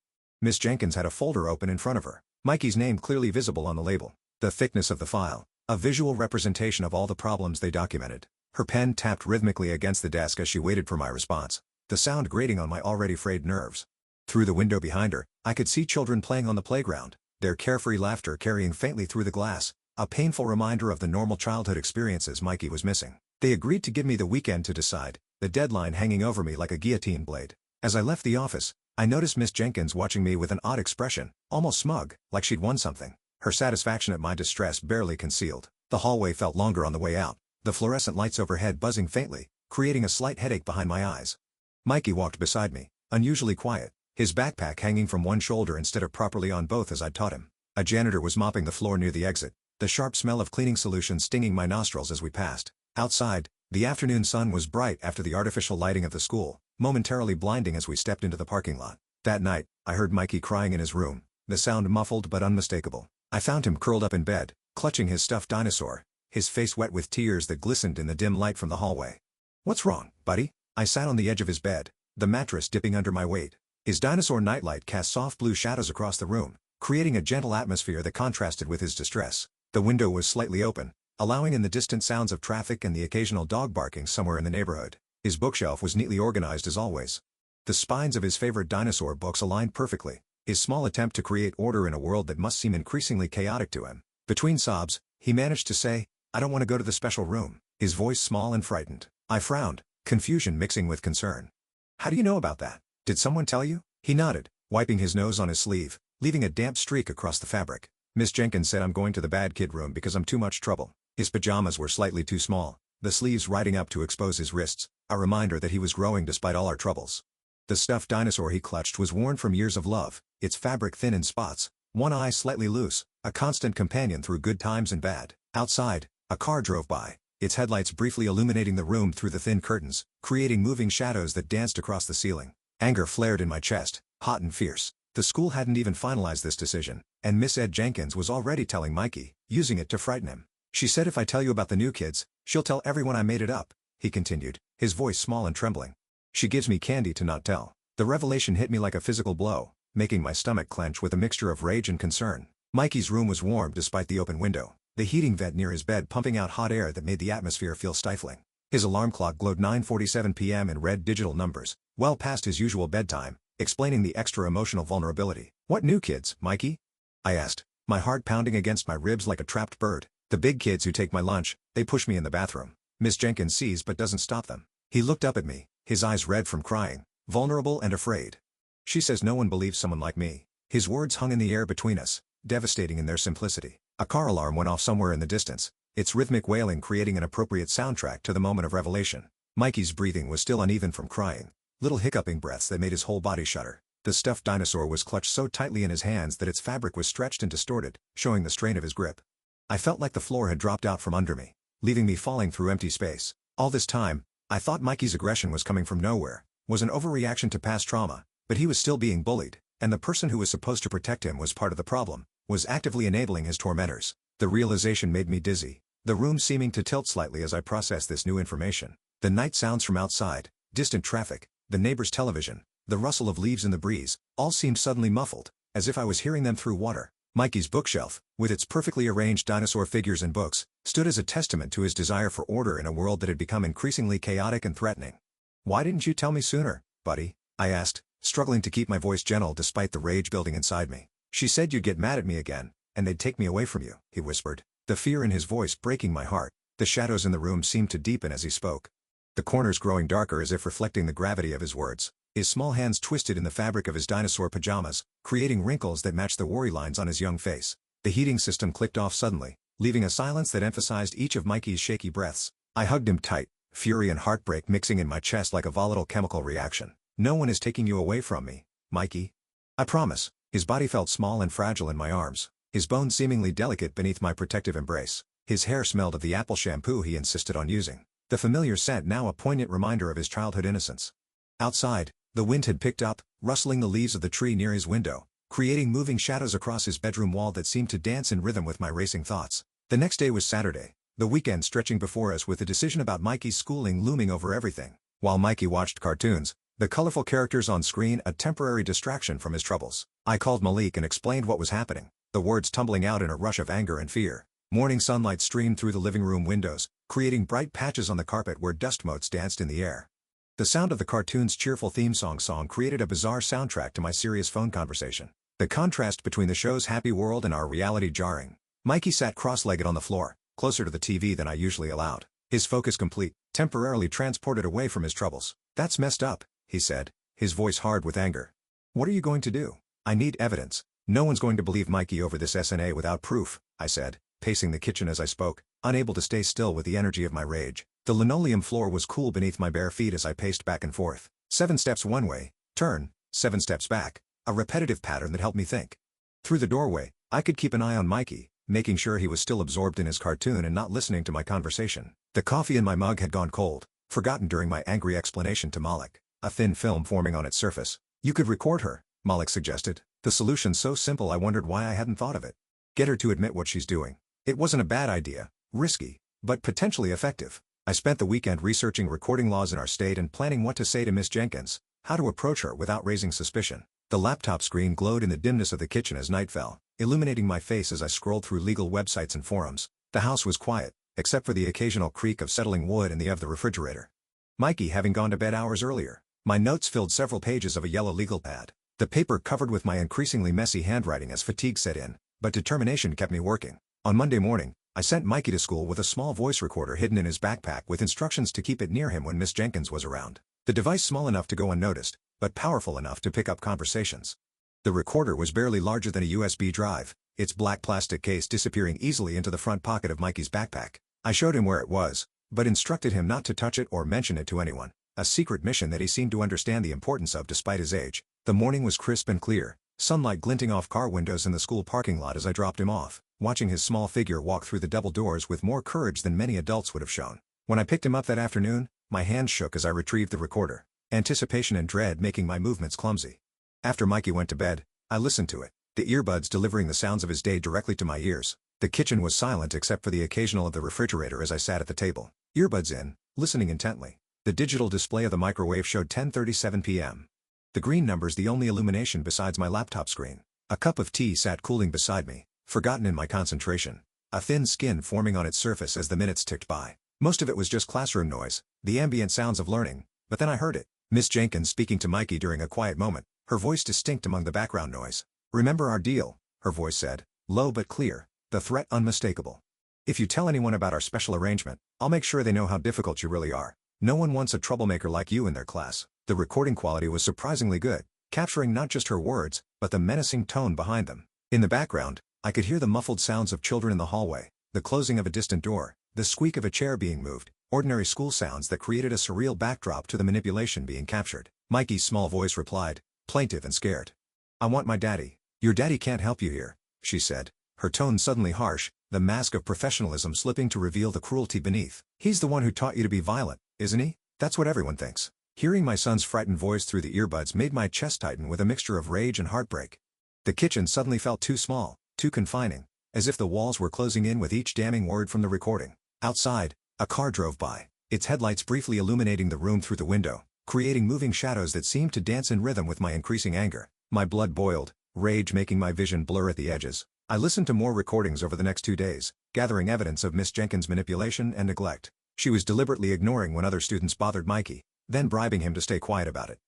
S1: Miss Jenkins had a folder open in front of her, Mikey's name clearly visible on the label. The thickness of the file, a visual representation of all the problems they documented. Her pen tapped rhythmically against the desk as she waited for my response, the sound grating on my already frayed nerves. Through the window behind her, I could see children playing on the playground, their carefree laughter carrying faintly through the glass, a painful reminder of the normal childhood experiences Mikey was missing. They agreed to give me the weekend to decide, the deadline hanging over me like a guillotine blade. As I left the office, I noticed Miss Jenkins watching me with an odd expression, almost smug, like she'd won something. Her satisfaction at my distress barely concealed. The hallway felt longer on the way out, the fluorescent lights overhead buzzing faintly, creating a slight headache behind my eyes. Mikey walked beside me, unusually quiet, his backpack hanging from one shoulder instead of properly on both as I'd taught him. A janitor was mopping the floor near the exit, the sharp smell of cleaning solution stinging my nostrils as we passed. Outside, the afternoon sun was bright after the artificial lighting of the school, momentarily blinding as we stepped into the parking lot. That night, I heard Mikey crying in his room, the sound muffled but unmistakable. I found him curled up in bed, clutching his stuffed dinosaur, his face wet with tears that glistened in the dim light from the hallway. "What's wrong, buddy?" I sat on the edge of his bed, the mattress dipping under my weight. His dinosaur nightlight cast soft blue shadows across the room, creating a gentle atmosphere that contrasted with his distress. The window was slightly open, allowing in the distant sounds of traffic and the occasional dog barking somewhere in the neighborhood. His bookshelf was neatly organized as always. The spines of his favorite dinosaur books aligned perfectly, his small attempt to create order in a world that must seem increasingly chaotic to him. Between sobs, he managed to say, "I don't want to go to the special room," his voice small and frightened. I frowned, confusion mixing with concern. "How do you know about that? Did someone tell you?" He nodded, wiping his nose on his sleeve, leaving a damp streak across the fabric. "Miss Jenkins said I'm going to the bad kid room because I'm too much trouble." His pajamas were slightly too small, the sleeves riding up to expose his wrists, a reminder that he was growing despite all our troubles. The stuffed dinosaur he clutched was worn from years of love, its fabric thin in spots, one eye slightly loose, a constant companion through good times and bad. Outside, a car drove by, its headlights briefly illuminating the room through the thin curtains, creating moving shadows that danced across the ceiling. Anger flared in my chest, hot and fierce. The school hadn't even finalized this decision, and Miss Ed Jenkins was already telling Mikey, using it to frighten him. "She said if I tell you about the new kids, she'll tell everyone I made it up," he continued, his voice small and trembling. "She gives me candy to not tell." The revelation hit me like a physical blow, making my stomach clench with a mixture of rage and concern. Mikey's room was warm despite the open window, the heating vent near his bed pumping out hot air that made the atmosphere feel stifling. His alarm clock glowed 9:47 p.m. in red digital numbers, well past his usual bedtime, explaining the extra emotional vulnerability. "What new kids, Mikey?" I asked, my heart pounding against my ribs like a trapped bird. "The big kids who take my lunch, they push me in the bathroom." Miss Jenkins sees but doesn't stop them. He looked up at me, his eyes red from crying, vulnerable and afraid. "She says no one believes someone like me." His words hung in the air between us, devastating in their simplicity. A car alarm went off somewhere in the distance, its rhythmic wailing creating an appropriate soundtrack to the moment of revelation. Mikey's breathing was still uneven from crying, little hiccuping breaths that made his whole body shudder. The stuffed dinosaur was clutched so tightly in his hands that its fabric was stretched and distorted, showing the strain of his grip. I felt like the floor had dropped out from under me, leaving me falling through empty space. All this time, I thought Mikey's aggression was coming from nowhere, was an overreaction to past trauma, but he was still being bullied, and the person who was supposed to protect him was part of the problem, was actively enabling his tormentors. The realization made me dizzy, the room seeming to tilt slightly as I processed this new information. The night sounds from outside, distant traffic, the neighbor's television, the rustle of leaves in the breeze, all seemed suddenly muffled, as if I was hearing them through water. Mikey's bookshelf, with its perfectly arranged dinosaur figures and books, stood as a testament to his desire for order in a world that had become increasingly chaotic and threatening. "Why didn't you tell me sooner, buddy?" I asked, struggling to keep my voice gentle despite the rage building inside me. "She said you'd get mad at me again, and they'd take me away from you," he whispered, the fear in his voice breaking my heart. The shadows in the room seemed to deepen as he spoke, the corners growing darker as if reflecting the gravity of his words. His small hands twisted in the fabric of his dinosaur pajamas, creating wrinkles that matched the worry lines on his young face. The heating system clicked off suddenly, leaving a silence that emphasized each of Mikey's shaky breaths. I hugged him tight, fury and heartbreak mixing in my chest like a volatile chemical reaction. "No one is taking you away from me, Mikey. I promise." His body felt small and fragile in my arms, his bones seemingly delicate beneath my protective embrace. His hair smelled of the apple shampoo he insisted on using, the familiar scent now a poignant reminder of his childhood innocence. Outside, the wind had picked up, rustling the leaves of the tree near his window, creating moving shadows across his bedroom wall that seemed to dance in rhythm with my racing thoughts. The next day was Saturday, the weekend stretching before us with the decision about Mikey's schooling looming over everything. While Mikey watched cartoons, the colorful characters on screen a temporary distraction from his troubles, I called Malik and explained what was happening, the words tumbling out in a rush of anger and fear. Morning sunlight streamed through the living room windows, creating bright patches on the carpet where dust motes danced in the air. The sound of the cartoon's cheerful theme song created a bizarre soundtrack to my serious phone conversation. The contrast between the show's happy world and our reality jarring. Mikey sat cross-legged on the floor, closer to the TV than I usually allowed, his focus complete, temporarily transported away from his troubles. "That's messed up," he said, his voice hard with anger. "What are you going to do?" "I need evidence. No one's going to believe Mikey over this SNA without proof," I said, pacing the kitchen as I spoke, unable to stay still with the energy of my rage. The linoleum floor was cool beneath my bare feet as I paced back and forth. 7 steps one way, turn, 7 steps back, a repetitive pattern that helped me think. Through the doorway, I could keep an eye on Mikey, making sure he was still absorbed in his cartoon and not listening to my conversation. The coffee in my mug had gone cold, forgotten during my angry explanation to Malik, a thin film forming on its surface. "You could record her," Malik suggested, the solution so simple I wondered why I hadn't thought of it. "Get her to admit what she's doing." It wasn't a bad idea, risky, but potentially effective. I spent the weekend researching recording laws in our state and planning what to say to Miss Jenkins, how to approach her without raising suspicion. The laptop screen glowed in the dimness of the kitchen as night fell, illuminating my face as I scrolled through legal websites and forums. The house was quiet, except for the occasional creak of settling wood in the of the refrigerator. Mikey having gone to bed hours earlier. My notes filled several pages of a yellow legal pad, the paper covered with my increasingly messy handwriting as fatigue set in, but determination kept me working. On Monday morning, I sent Mikey to school with a small voice recorder hidden in his backpack with instructions to keep it near him when Miss Jenkins was around. The device small enough to go unnoticed, but powerful enough to pick up conversations. The recorder was barely larger than a USB drive, its black plastic case disappearing easily into the front pocket of Mikey's backpack. I showed him where it was, but instructed him not to touch it or mention it to anyone, a secret mission that he seemed to understand the importance of despite his age. The morning was crisp and clear, sunlight glinting off car windows in the school parking lot as I dropped him off, watching his small figure walk through the double doors with more courage than many adults would have shown. When I picked him up that afternoon, my hands shook as I retrieved the recorder, anticipation and dread making my movements clumsy. After Mikey went to bed, I listened to it, the earbuds delivering the sounds of his day directly to my ears. The kitchen was silent except for the occasional of the refrigerator as I sat at the table, earbuds in, listening intently. The digital display of the microwave showed 10:37 p.m. The green numbers the only illumination besides my laptop screen. A cup of tea sat cooling beside me, forgotten in my concentration, a thin skin forming on its surface as the minutes ticked by. Most of it was just classroom noise, the ambient sounds of learning, but then I heard it. Miss Jenkins speaking to Mikey during a quiet moment, her voice distinct among the background noise. "Remember our deal," her voice said, low but clear, the threat unmistakable. "If you tell anyone about our special arrangement, I'll make sure they know how difficult you really are. No one wants a troublemaker like you in their class." The recording quality was surprisingly good, capturing not just her words, but the menacing tone behind them. In the background, I could hear the muffled sounds of children in the hallway, the closing of a distant door, the squeak of a chair being moved, ordinary school sounds that created a surreal backdrop to the manipulation being captured. Mikey's small voice replied, plaintive and scared. "I want my daddy." "Your daddy can't help you here," she said, her tone suddenly harsh, the mask of professionalism slipping to reveal the cruelty beneath. "He's the one who taught you to be violent, isn't he? That's what everyone thinks." Hearing my son's frightened voice through the earbuds made my chest tighten with a mixture of rage and heartbreak. The kitchen suddenly felt too small, too confining, as if the walls were closing in with each damning word from the recording. Outside, a car drove by, its headlights briefly illuminating the room through the window, creating moving shadows that seemed to dance in rhythm with my increasing anger. My blood boiled, rage making my vision blur at the edges. I listened to more recordings over the next 2 days, gathering evidence of Miss Jenkins' manipulation and neglect. She was deliberately ignoring when other students bothered Mikey, then bribing him to stay quiet about it.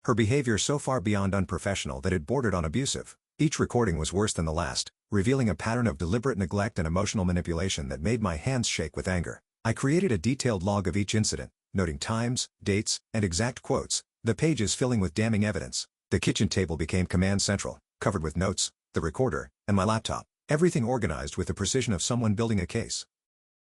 S1: Her behavior so far beyond unprofessional that it bordered on abusive. Each recording was worse than the last, revealing a pattern of deliberate neglect and emotional manipulation that made my hands shake with anger. I created a detailed log of each incident, noting times, dates, and exact quotes, the pages filling with damning evidence. The kitchen table became command central, covered with notes, the recorder, and my laptop, everything organized with the precision of someone building a case.